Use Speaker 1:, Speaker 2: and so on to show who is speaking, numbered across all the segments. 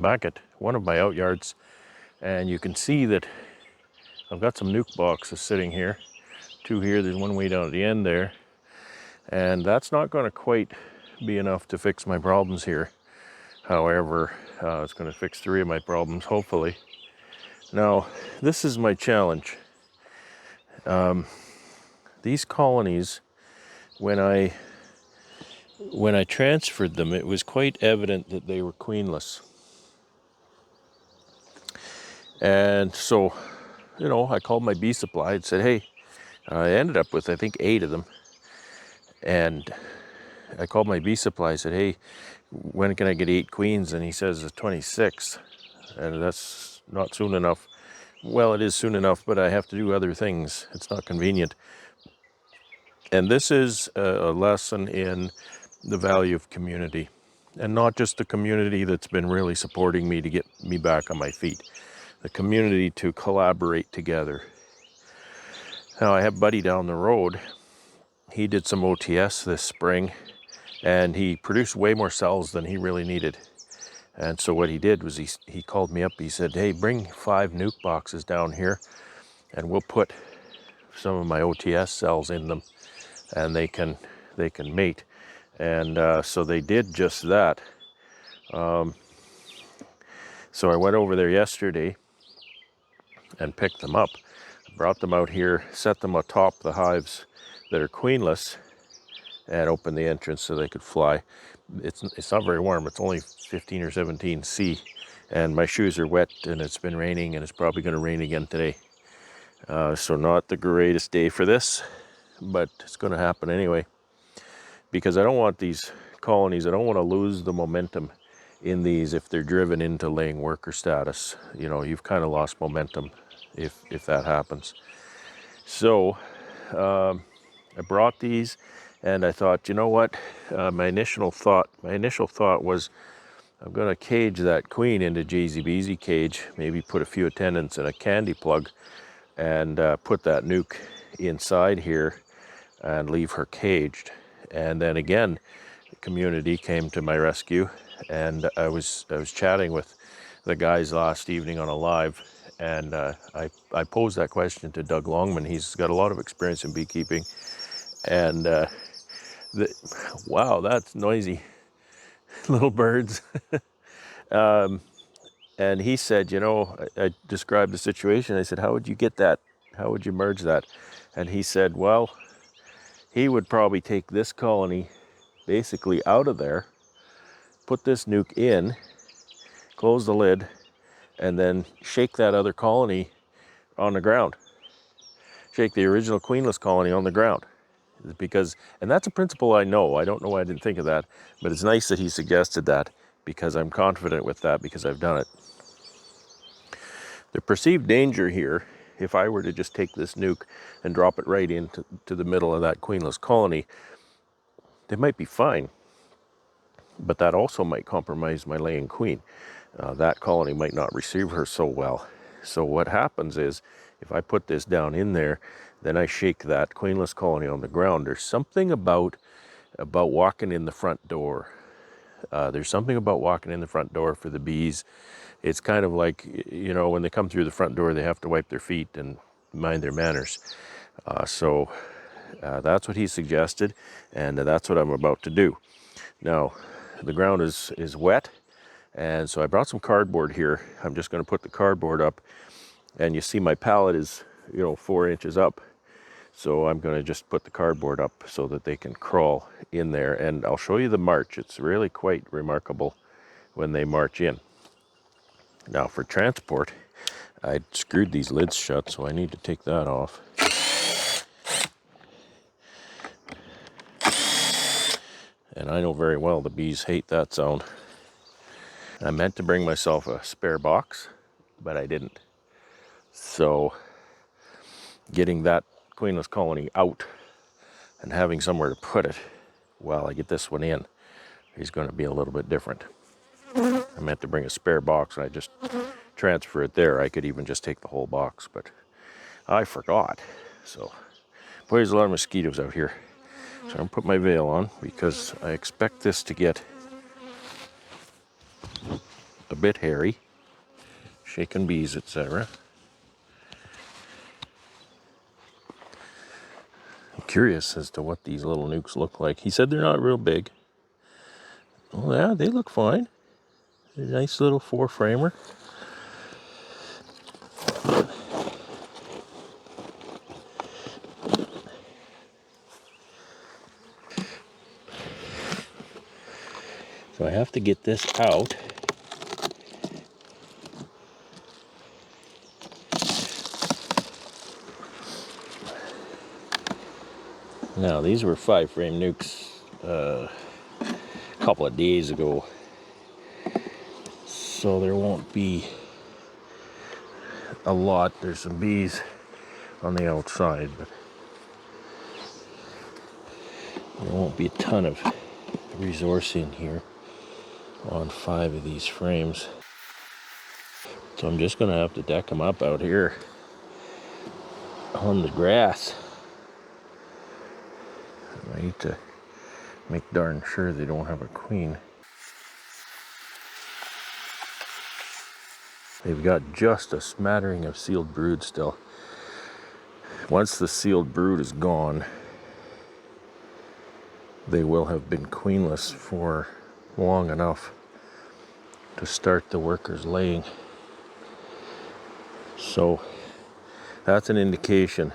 Speaker 1: back at one of my out yards, and you can see that I've got some nuke boxes sitting here. Two here, there's one way down at the end there. And that's not going to quite be enough to fix my problems here. However, it's going to fix 3 of my problems, hopefully. Now, this is my challenge. These colonies, when I transferred them, it was quite evident that they were queenless. And so, I called my bee supply and said, hey, I ended up with, I think, 8 of them. And I called my bee supply and said, hey, when can I get 8 queens? And he says the 26th. And that's not soon enough. Well, it is soon enough, but I have to do other things. It's not convenient. And this is a lesson in the value of community. And not just the community that's been really supporting me to get me back on my feet. The community to collaborate together. Now, I have a buddy down the road. He did some OTS this spring, and he produced way more cells than he really needed. And so what he did was he called me up. He said, hey, bring 5 nuke boxes down here, and we'll put some of my OTS cells in them, and they can mate. And so they did just that. So I went over there yesterday and picked them up, brought them out here, set them atop the hives that are queenless, and opened the entrance so they could fly. It's not very warm. It's only 15 or 17 C, and my shoes are wet, and it's been raining, and it's probably going to rain again today. So not the greatest day for this, but it's going to happen anyway, because I don't want these colonies, I don't want to lose the momentum in these if they're driven into laying worker status. You've kind of lost momentum if that happens. So I brought these, and I thought, you know what? My initial thought was, I'm going to cage that queen into JZBZ cage, maybe put a few attendants and a candy plug, and put that nuke inside here and leave her caged. And then again, the community came to my rescue, and I was chatting with the guys last evening on a live, and I posed that question to Doug Longman. He's got a lot of experience in beekeeping, and wow, that's noisy. Little birds. And he said, I described the situation. I said, how would you get that? How would you merge that? And he said, well, he would probably take this colony basically out of there, put this nuke in, close the lid, and then shake that other colony on the ground. Shake the original queenless colony on the ground. And that's a principle I know. I don't know why I didn't think of that, but it's nice that he suggested that, because I'm confident with that because I've done it. The perceived danger here, if I were to just take this nuke and drop it right into the middle of that queenless colony, they might be fine, but that also might compromise my laying queen. That colony might not receive her so well. So what happens is, if I put this down in there, then I shake that queenless colony on the ground. There's something about walking in the front door. There's something about walking in the front door for the bees. It's kind of like, when they come through the front door, they have to wipe their feet and mind their manners. So that's what he suggested, and that's what I'm about to do. Now, the ground is wet, and so I brought some cardboard here. I'm just going to put the cardboard up, and you see my pallet is 4 inches up. So I'm going to just put the cardboard up so that they can crawl in there, and I'll show you the march. It's really quite remarkable when they march in. Now for transport, I screwed these lids shut, so I need to take that off. And I know very well the bees hate that sound. I meant to bring myself a spare box, but I didn't. So getting that queenless colony out and having somewhere to put it while I get this one in is going to be a little bit different. I meant to bring a spare box, and I just transfer it there. I could even just take the whole box, but I forgot. So, boy, there's a lot of mosquitoes out here. So I'm going to put my veil on, because I expect this to get a bit hairy, shaking bees, etc. I'm curious as to what these little nucs look like. He said they're not real big. Oh yeah, they look fine. They're a nice little 4-framer. So I have to get this out. Now these were 5-frame nucs a couple of days ago, so there won't be a lot. There's some bees on the outside, but there won't be a ton of resource in here on 5 of these frames. So I'm just gonna have to deck them up out here on the grass. I need to make darn sure they don't have a queen. They've got just a smattering of sealed brood still. Once the sealed brood is gone, they will have been queenless for long enough to start the workers laying. So that's an indication.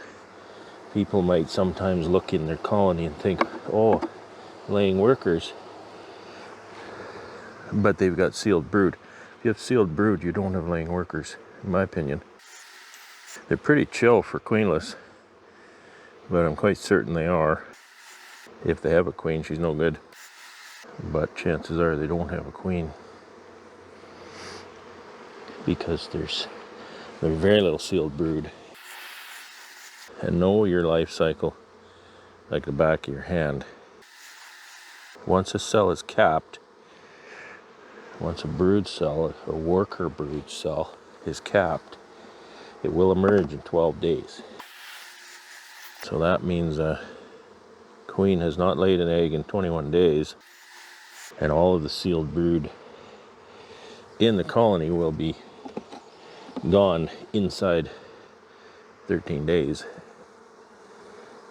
Speaker 1: People might sometimes look in their colony and think, oh, laying workers, but they've got sealed brood. If you have sealed brood, you don't have laying workers, in my opinion. They're pretty chill for queenless, but I'm quite certain they are. If they have a queen, she's no good. But chances are they don't have a queen, because there's very little sealed brood. And know your life cycle like the back of your hand. Once a cell is capped, once a brood cell, a worker brood cell, is capped, it will emerge in 12 days. So that means a queen has not laid an egg in 21 days, and all of the sealed brood in the colony will be gone inside 13 days.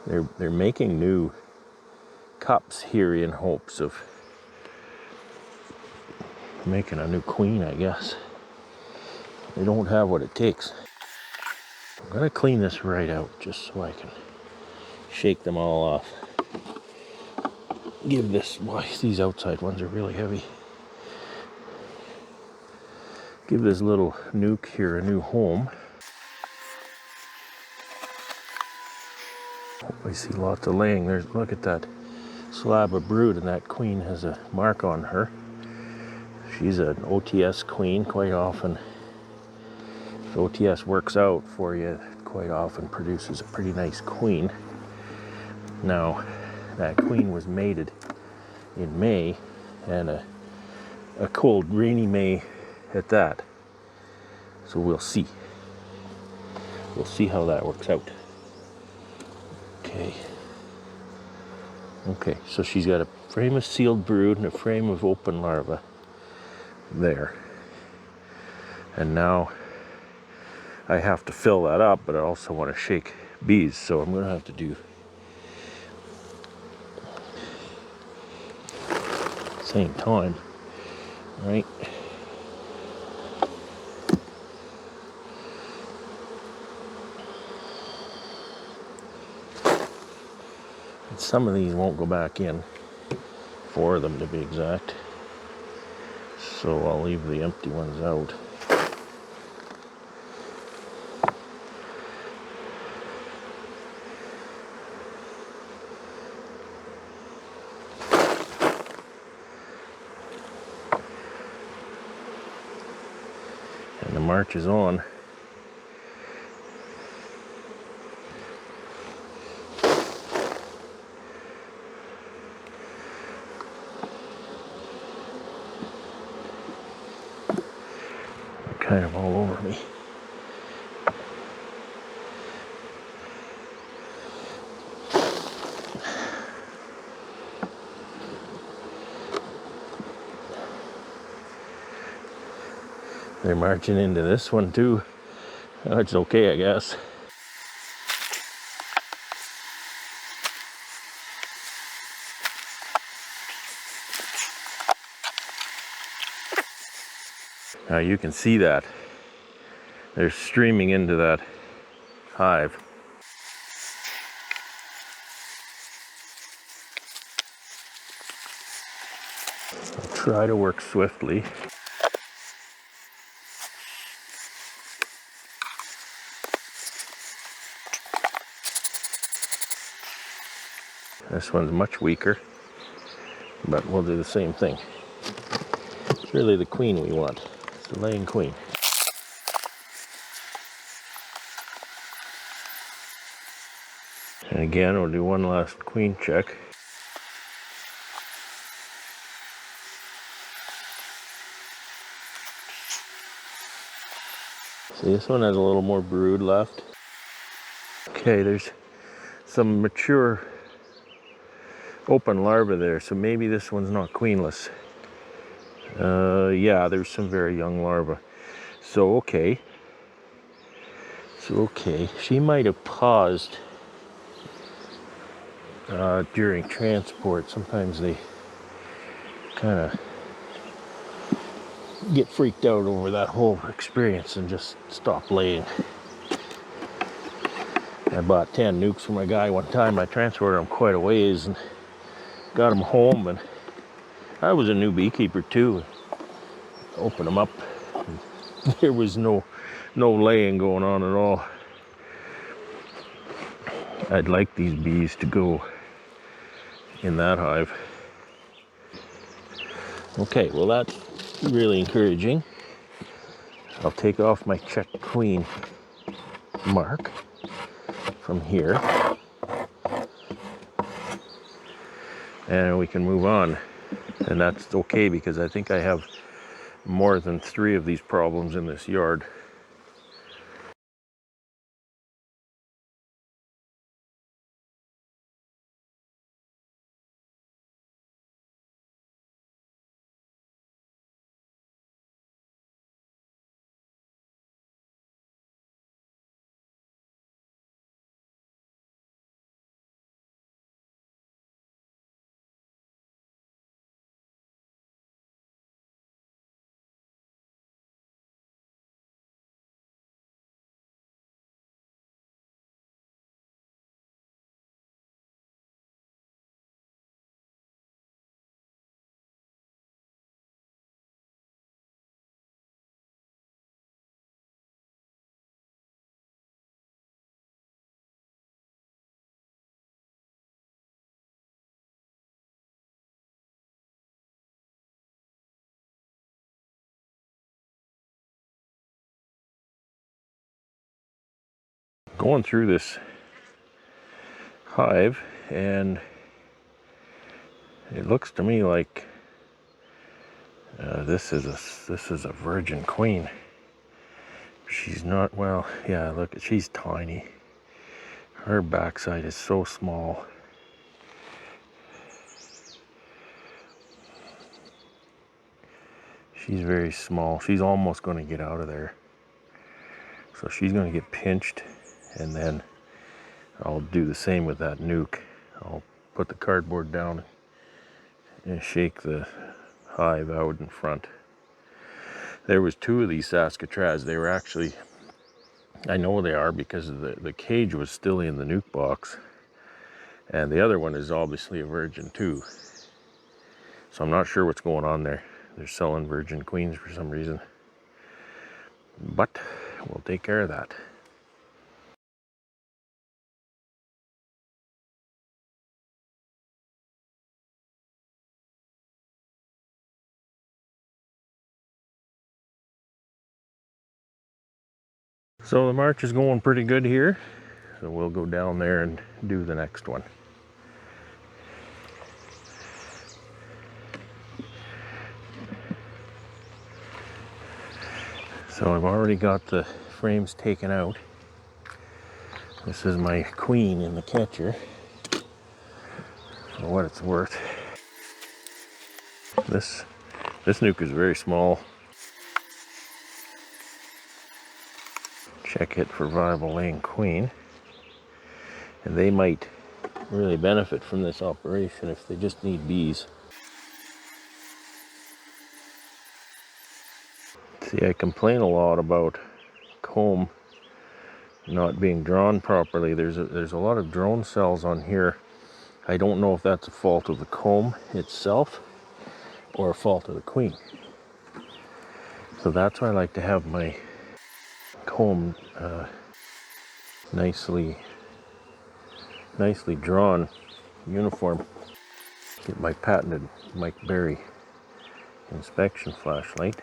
Speaker 1: They're making new cups here in hopes of making a new queen, I guess. They don't have what it takes. I'm gonna clean this right out just so I can shake them all off. Give this, boy, these outside ones are really heavy. Give this little nuc here a new home. I see lots of laying. Look at that slab of brood, and that queen has a mark on her. She's an OTS queen. Quite often, if OTS works out for you, it quite often produces a pretty nice queen. Now, that queen was mated in May, and a cold, rainy May at that. So we'll see. We'll see how that works out. Okay, so she's got a frame of sealed brood and a frame of open larvae there. And now I have to fill that up, but I also want to shake bees, so I'm going to have to do same time, right? And some of these won't go back in, 4 of them to be exact, so I'll leave the empty ones out. And the march is on. Kind of all over me. They're marching into this one too. It's okay, I guess. Now you can see that. They're streaming into that hive. I'll try to work swiftly. This one's much weaker, but we'll do the same thing. It's really the queen we want. It's the laying queen. And again, we'll do one last queen check. See, this one has a little more brood left. Okay, there's some mature open larvae there, so maybe this one's not queenless. Yeah, there's some very young larvae. So okay. She might have paused during transport. Sometimes they kind of get freaked out over that whole experience and just stop laying. I bought 10 Nucs for my guy one time. I transported them quite a ways and got them home, and I was a new beekeeper too. Opened them up. There was no laying going on at all. I'd like these bees to go in that hive. Okay, well that's really encouraging. I'll take off my check queen mark from here, and we can move on. And that's okay, because I think I have more than 3 of these problems in this yard. Going through this hive, and it looks to me like this is a virgin queen. She's not, well, yeah, look, she's tiny. Her backside is so small. She's very small. She's almost going to get out of there. So she's going to get pinched, and then I'll do the same with that nuke. I'll put the cardboard down and shake the hive out in front. There was 2 of these Saskatraz. They were actually, I know they are because the cage was still in the nuke box. And the other one is obviously a virgin too. So I'm not sure what's going on there. They're selling virgin queens for some reason. But we'll take care of that. So the march is going pretty good here. So we'll go down there and do the next one. So I've already got the frames taken out. This is my queen in the catcher, for what it's worth. This nuke is very small. check it for viable laying queen. And they might really benefit from this operation if they just need bees. See, I complain a lot about comb not being drawn properly. There's a lot of drone cells on here. I don't know if that's a fault of the comb itself or a fault of the queen. So that's why I like to have my comb nicely drawn, uniform. Get my patented Mike Berry inspection flashlight.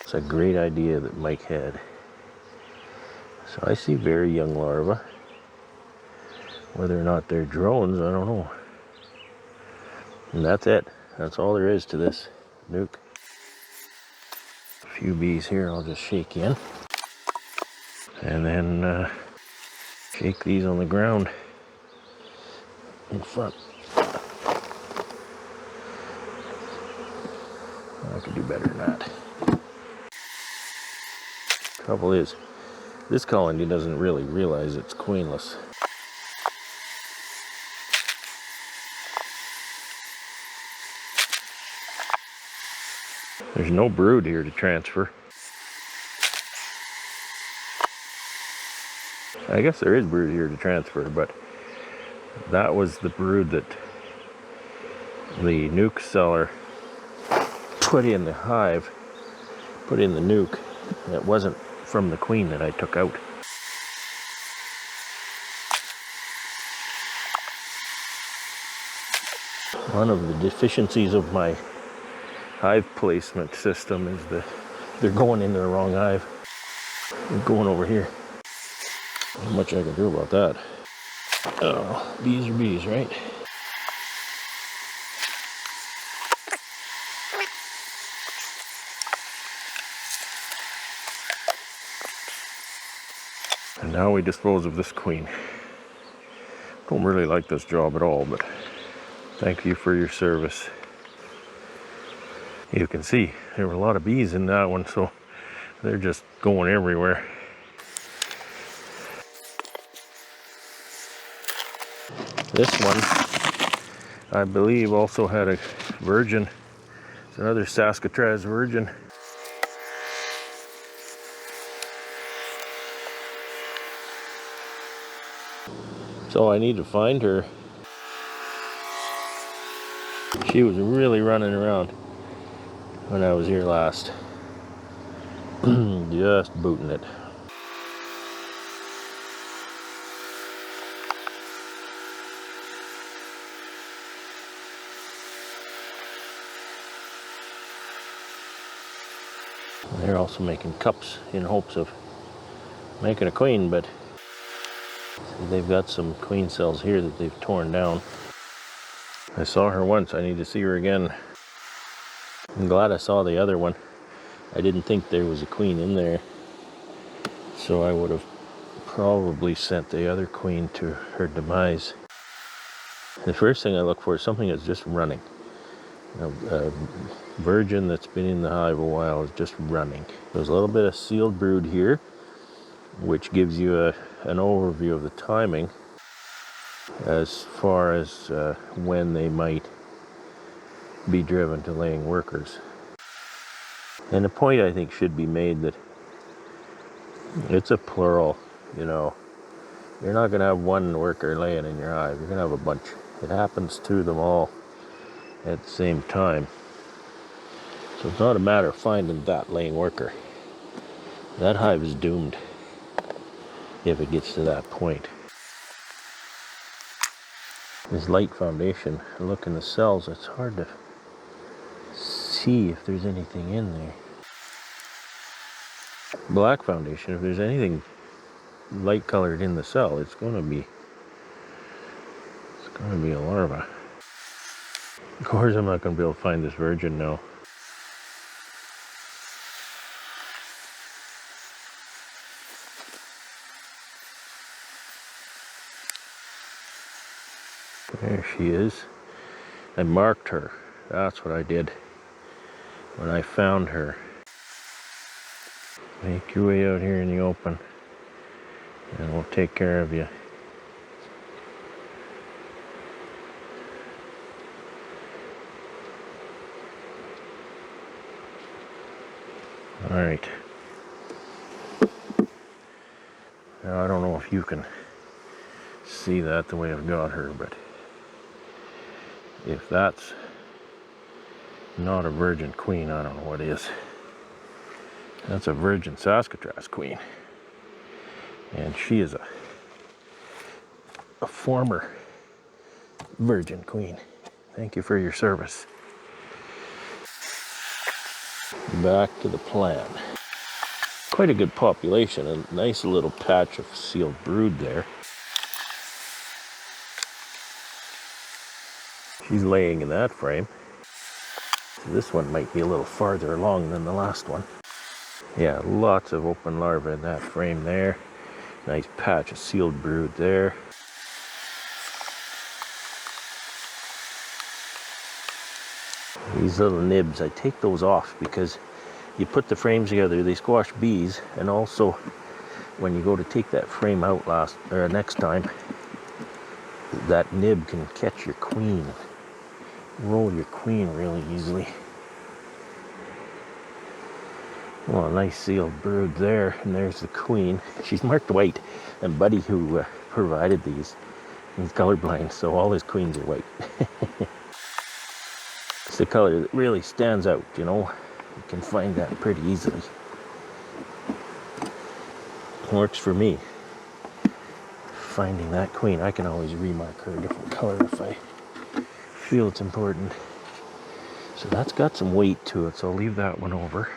Speaker 1: It's a great idea that Mike had. So I see very young larvae. Whether or not they're drones, I don't know. And that's it. That's all there is to this nuke. A few bees here I'll just shake in. And then shake these on the ground in front. I could do better than that. Trouble is, this colony doesn't really realize it's queenless. There's no brood here to transfer. I guess there is brood here to transfer, but that was the brood that the nuke seller put in the hive, put in the nuke. It wasn't from the queen that I took out. One of the deficiencies of my hive placement system is that they're going into the wrong hive. They're going over here. Not much I can do about that. Oh, bees are bees, right? And now we dispose of this queen. Don't really like this job at all, but thank you for your service. You can see there were a lot of bees in that one, so they're just going everywhere. This one, I believe, also had a virgin. It's another Saskatraz virgin. So I need to find her. She was really running around when I was here last. Just booting it. They're also making cups in hopes of making a queen, but they've got some queen cells here that they've torn down. I saw her once. I need to see her again. I'm glad I saw the other one. I didn't think there was a queen in there, so I would have probably sent the other queen to her demise. The first thing I look for is something that's just running. A virgin that's been in the hive a while is just running. There's a little bit of sealed brood here, which gives you an overview of the timing as far as when they might be driven to laying workers. And the point I think should be made that it's a plural, you know. You're not going to have one worker laying in your hive. You're going to have a bunch. It happens to them all at the same time. So it's not a matter of finding that laying worker. That hive is doomed if it gets to that point. This light foundation, look in the cells, it's hard to see if there's anything in there. Black foundation, if there's anything light colored in the cell, it's going to be a larva. Of course I'm not going to be able to find this virgin now. There she is. I marked her. That's what I did when I found her. Make your way out here in the open. and we'll take care of you. All right. Now, I don't know if you can see that the way I've got her, but if that's not a virgin queen, I don't know what is. That's a virgin Saskatraz queen. And she is a former virgin queen. Thank you for your service. Back to the plan. Quite a good population, a nice little patch of sealed brood there. She's laying in that frame. So this one might be a little farther along than the last one. Yeah, lots of open larvae in that frame there. Nice patch of sealed brood there. These little nibs, I take those off because you put the frames together, they squash bees, and also when you go to take that frame out next time, that nib can catch your queen, roll your queen really easily. Well, a nice sealed brood there, and there's the queen. She's marked white, and Buddy, who provided these, he's colorblind, so all his queens are white. It's the color that really stands out, you know. You can find that pretty easily. Works for me. Finding that queen, I can always remark her a different color if I feel it's important. So that's got some weight to it, so I'll leave that one over.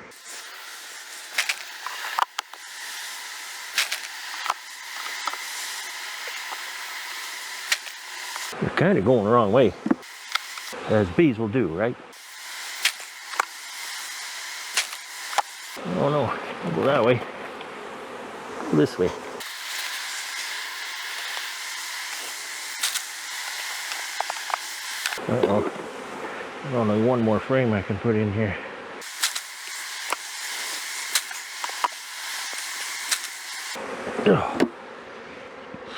Speaker 1: You're kind of going the wrong way, as bees will do, right? Oh no, I'll go that way. This way. Uh-oh. There's only one more frame I can put in here. Oh,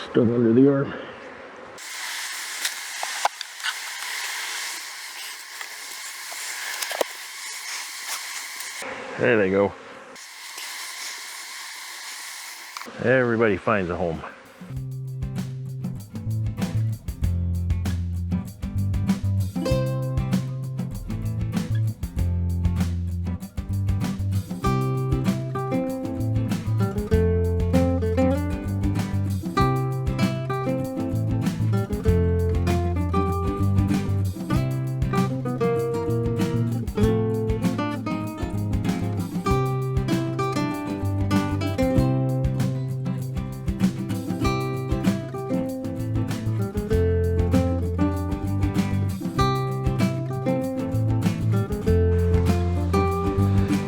Speaker 1: stuck under the arm. There they go. Everybody finds a home.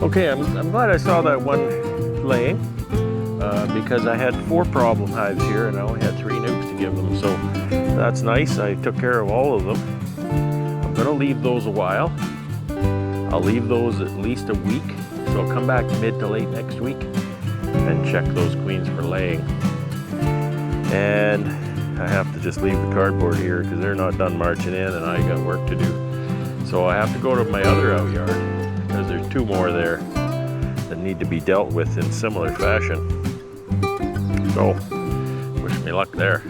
Speaker 1: Okay, I'm glad I saw that one laying because I had 4 problem hives here and I only had 3 nukes to give them, so that's nice. I took care of all of them. I'm gonna leave those a while. I'll leave those at least a week, so I'll come back mid to late next week and check those queens for laying. And I have to just leave the cardboard here because they're not done marching in and I got work to do. So I have to go to my other out yard, because there's 2 more there that need to be dealt with in similar fashion. So, wish me luck there.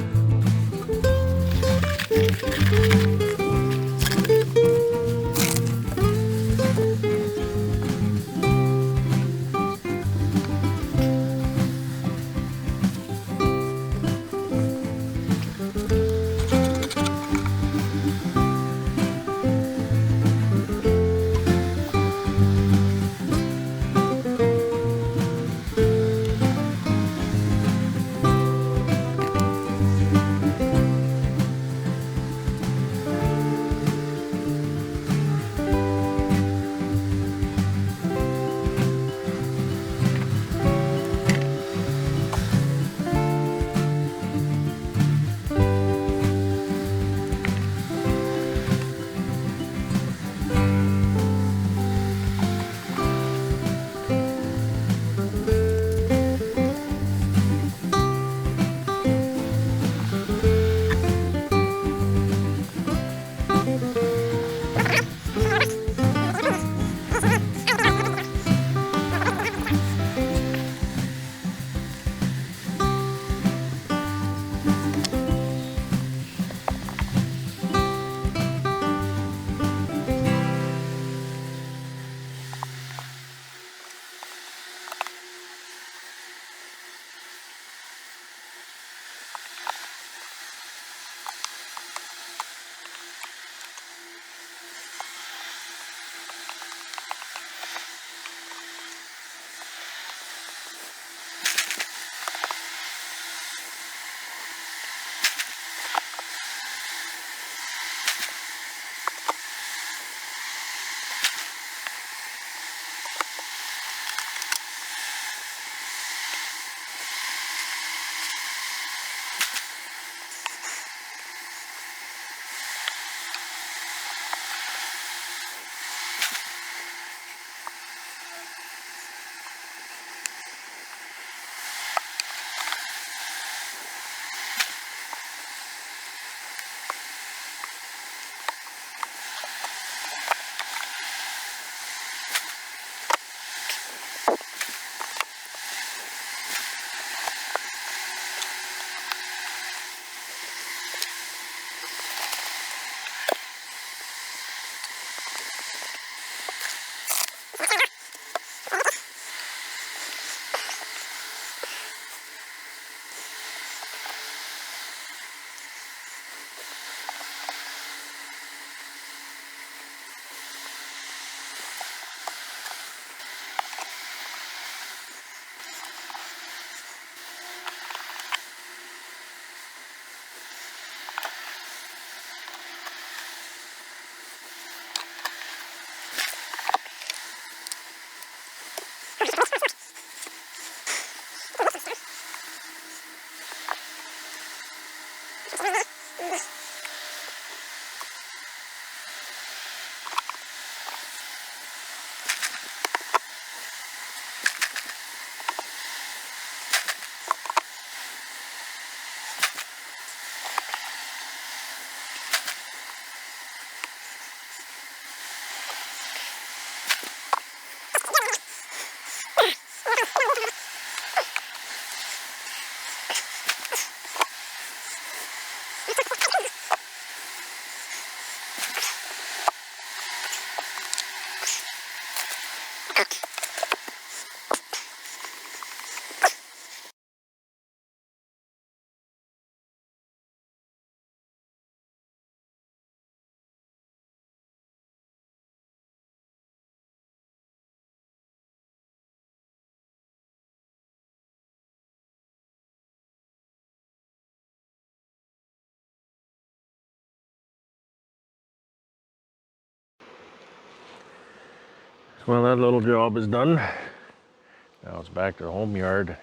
Speaker 1: Well, that little job is done. Now it's back to the home yard.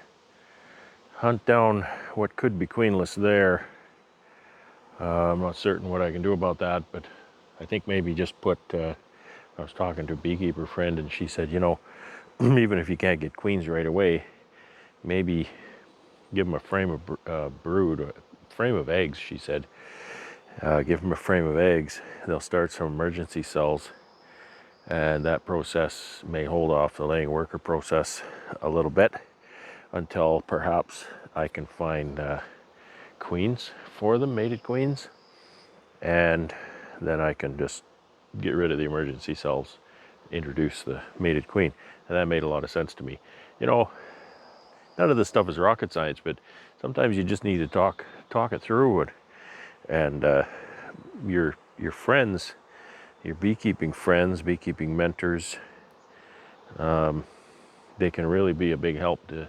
Speaker 1: Hunt down what could be queenless there. I'm not certain what I can do about that, but I think maybe just put, I was talking to a beekeeper friend and she said, you know, even if you can't get queens right away, maybe give them a frame of brood, a frame of eggs, she said. Give them a frame of eggs. They'll start some emergency cells, and that process may hold off the laying worker process a little bit until perhaps I can find queens for them, mated queens, and then I can just get rid of the emergency cells, introduce the mated queen. And that made a lot of sense to me. You know, none of this stuff is rocket science, but sometimes you just need to talk it through, and your friends, your beekeeping friends, beekeeping mentors, they can really be a big help to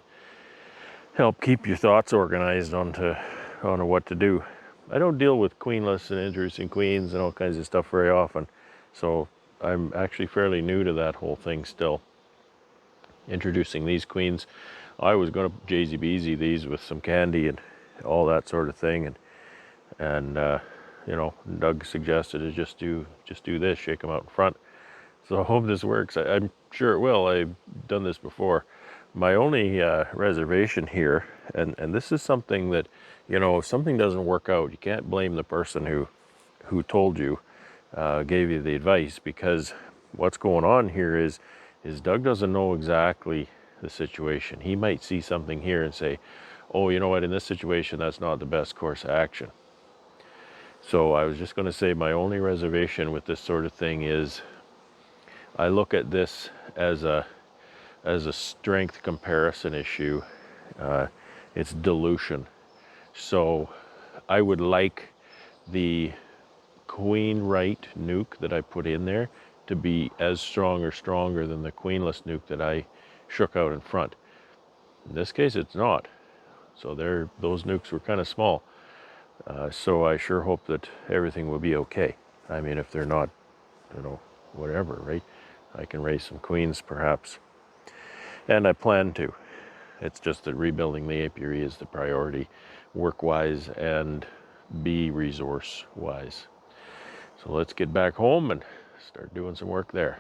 Speaker 1: help keep your thoughts organized onto what to do. I don't deal with queenless and introducing queens and all kinds of stuff very often, so I'm actually fairly new to that whole thing still. Introducing these queens, I was going to JZBZ these with some candy and all that sort of thing, and you know, Doug suggested to just do this, shake them out in front. So I hope this works. I'm sure it will. I've done this before. My only reservation here, and this is something that, you know, if something doesn't work out, you can't blame the person who told you, gave you the advice, because what's going on here is Doug doesn't know exactly the situation. He might see something here and say, oh, you know what, in this situation, that's not the best course of action. So I was just going to say my only reservation with this sort of thing is I look at this as a strength comparison issue. It's dilution. So I would like the queen right nuke that I put in there to be as strong or stronger than the queenless nuke that I shook out in front. In this case, it's not. So those nukes were kind of small. So I sure hope that everything will be okay. I mean, if they're not, you know, whatever, right? I can raise some queens perhaps. And I plan to. It's just that rebuilding the apiary is the priority, work-wise and bee resource-wise. So let's get back home and start doing some work there.